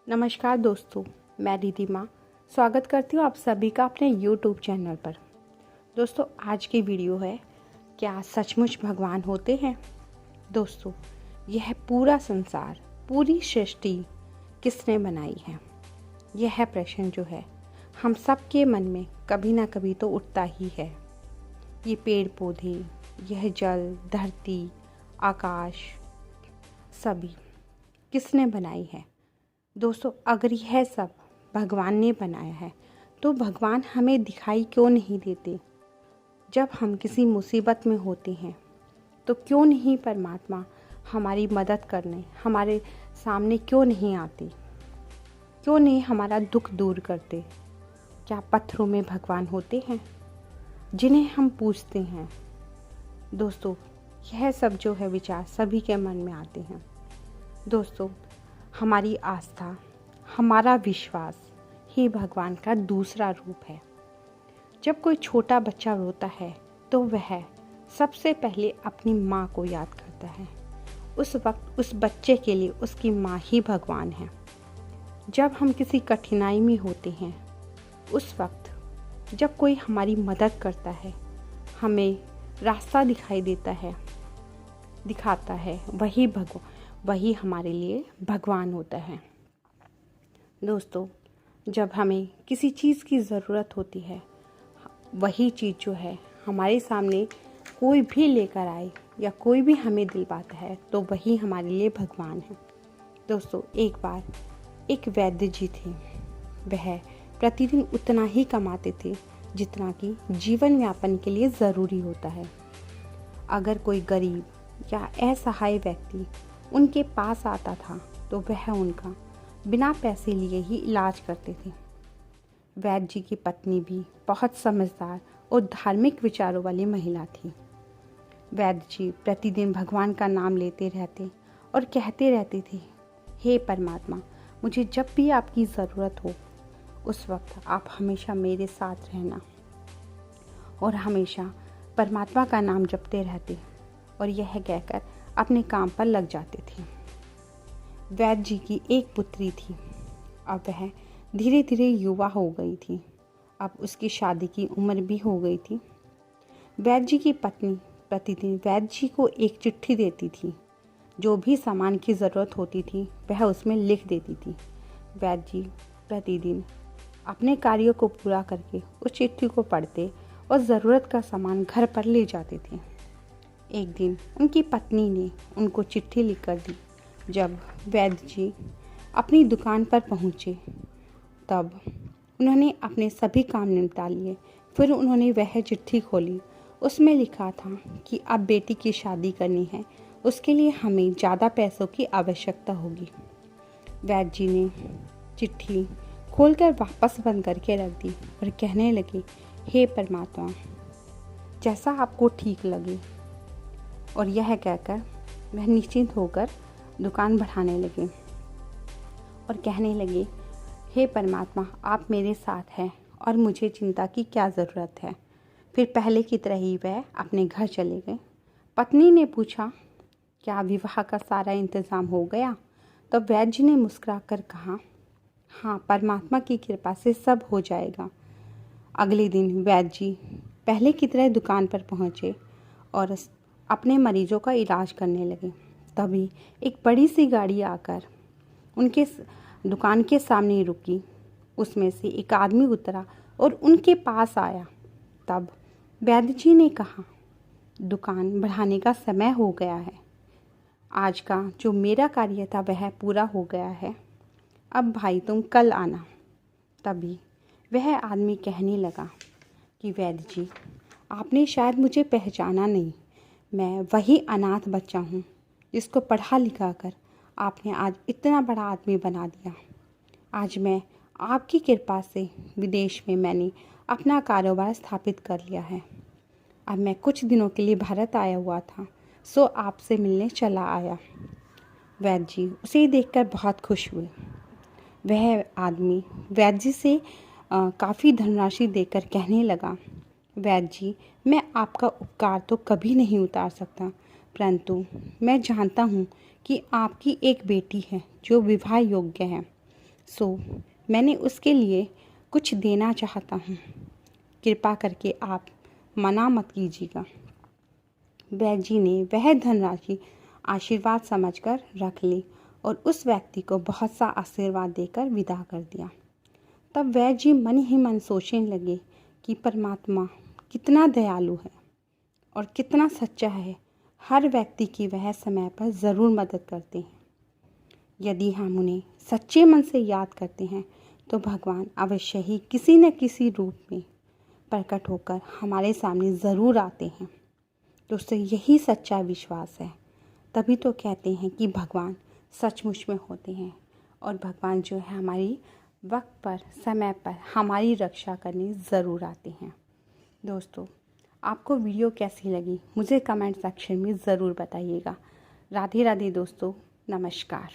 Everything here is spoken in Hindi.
नमस्कार दोस्तों, मैं रिधिमा स्वागत करती हूँ आप सभी का अपने YouTube चैनल पर। दोस्तों, आज की वीडियो है, क्या सचमुच भगवान होते हैं? दोस्तों, यह पूरा संसार, पूरी सृष्टि किसने बनाई है? यह प्रश्न जो है हम सबके मन में कभी ना कभी तो उठता ही है। ये पेड़ पौधे, यह जल, धरती, आकाश, सभी किसने बनाई है? दोस्तों, अगर यह सब भगवान ने बनाया है तो भगवान हमें दिखाई क्यों नहीं देते? जब हम किसी मुसीबत में होते हैं तो क्यों नहीं परमात्मा हमारी मदद करने हमारे सामने क्यों नहीं आते? क्यों नहीं हमारा दुख दूर करते? क्या पत्थरों में भगवान होते हैं जिन्हें हम पूजते हैं? दोस्तों, यह सब जो है विचार सभी के मन में आते हैं। दोस्तों, हमारी आस्था, हमारा विश्वास ही भगवान का दूसरा रूप है। जब कोई छोटा बच्चा रोता है तो वह सबसे पहले अपनी माँ को याद करता है। उस वक्त उस बच्चे के लिए उसकी माँ ही भगवान है। जब हम किसी कठिनाई में होते हैं, उस वक्त जब कोई हमारी मदद करता है, हमें रास्ता दिखाता है, वही हमारे लिए भगवान होता है। दोस्तों, जब हमें किसी चीज़ की ज़रूरत होती है, वही चीज़ जो है हमारे सामने कोई भी लेकर आए या कोई भी हमें दिलवाता है तो वही हमारे लिए भगवान है। दोस्तों, एक बार एक वैद्य जी थे। वह प्रतिदिन उतना ही कमाते थे जितना कि जीवन यापन के लिए ज़रूरी होता है। अगर कोई गरीब या असहाय व्यक्ति उनके पास आता था तो वह उनका बिना पैसे लिए ही इलाज करते थे। वैद्य जी की पत्नी भी बहुत समझदार और धार्मिक विचारों वाली महिला थी। वैद्य जी प्रतिदिन भगवान का नाम लेते रहते और कहते रहते थे, हे परमात्मा, मुझे जब भी आपकी ज़रूरत हो उस वक्त आप हमेशा मेरे साथ रहना। और हमेशा परमात्मा का नाम जपते रहते और यह कहकर अपने काम पर लग जाते थे। वैद्य जी की एक पुत्री थी। अब वह धीरे धीरे युवा हो गई थी। अब उसकी शादी की उम्र भी हो गई थी। वैद्य जी की पत्नी प्रतिदिन वैद्य जी को एक चिट्ठी देती थी। जो भी सामान की ज़रूरत होती थी वह उसमें लिख देती थी। वैद्य जी प्रतिदिन अपने कार्यों को पूरा करके उस चिट्ठी को पढ़ते और ज़रूरत का सामान घर पर ले जाते थे। एक दिन उनकी पत्नी ने उनको चिट्ठी लिखकर दी। जब वैद्य जी अपनी दुकान पर पहुँचे तब उन्होंने अपने सभी काम निपटा लिए। फिर उन्होंने वह चिट्ठी खोली। उसमें लिखा था कि अब बेटी की शादी करनी है, उसके लिए हमें ज़्यादा पैसों की आवश्यकता होगी। वैद्य जी ने चिट्ठी खोलकर वापस बंद करके रख दी और कहने लगे, हे परमात्मा, जैसा आपको ठीक लगे। और यह कहकर वह निश्चिंत होकर दुकान बढ़ाने लगे और कहने लगे, हे परमात्मा, आप मेरे साथ हैं और मुझे चिंता की क्या ज़रूरत है। फिर पहले की तरह ही वह अपने घर चले गए। पत्नी ने पूछा, क्या विवाह का सारा इंतज़ाम हो गया? तब वैद्य जी ने मुस्कुराकर कहा, हाँ, परमात्मा की कृपा से सब हो जाएगा। अगले दिन वैद्य जी पहले की तरह दुकान पर पहुँचे और अपने मरीजों का इलाज करने लगे। तभी एक बड़ी सी गाड़ी आकर उनके दुकान के सामने रुकी। उसमें से एक आदमी उतरा और उनके पास आया। तब वैद्य जी ने कहा, दुकान बढ़ाने का समय हो गया है। आज का जो मेरा कार्य था वह पूरा हो गया है। अब भाई तुम कल आना। तभी वह आदमी कहने लगा कि वैद्य जी, आपने शायद मुझे पहचाना नहीं। मैं वही अनाथ बच्चा हूँ जिसको पढ़ा लिखा कर आपने आज इतना बड़ा आदमी बना दिया। आज मैं आपकी कृपा से विदेश में मैंने अपना कारोबार स्थापित कर लिया है। अब मैं कुछ दिनों के लिए भारत आया हुआ था, सो आपसे मिलने चला आया। वैद्य जी उसे देखकर बहुत खुश हुए। वह आदमी वैद्य जी से काफ़ी धनराशि देकर कहने लगा, वैद्य जी, मैं आपका उपकार तो कभी नहीं उतार सकता, परंतु मैं जानता हूँ कि आपकी एक बेटी है जो विवाह योग्य है। सो मैंने उसके लिए कुछ देना चाहता हूँ, कृपा करके आप मना मत कीजिएगा। वैद्य जी ने वह धनराशि आशीर्वाद समझकर रख ली और उस व्यक्ति को बहुत सा आशीर्वाद देकर विदा कर दिया। तब वैद्य जी मन ही मन सोचने लगे कि परमात्मा कितना दयालु है और कितना सच्चा है। हर व्यक्ति की वह समय पर ज़रूर मदद करते हैं। यदि हम उन्हें सच्चे मन से याद करते हैं तो भगवान अवश्य ही किसी न किसी रूप में प्रकट होकर हमारे सामने ज़रूर आते हैं। दोस्तों, यही सच्चा विश्वास है। तभी तो कहते हैं कि भगवान सचमुच में होते हैं और भगवान जो है हमारी वक्त पर, समय पर हमारी रक्षा करने ज़रूर आते हैं। दोस्तों, आपको वीडियो कैसी लगी मुझे कमेंट सेक्शन में ज़रूर बताइएगा। राधे राधे दोस्तों, नमस्कार।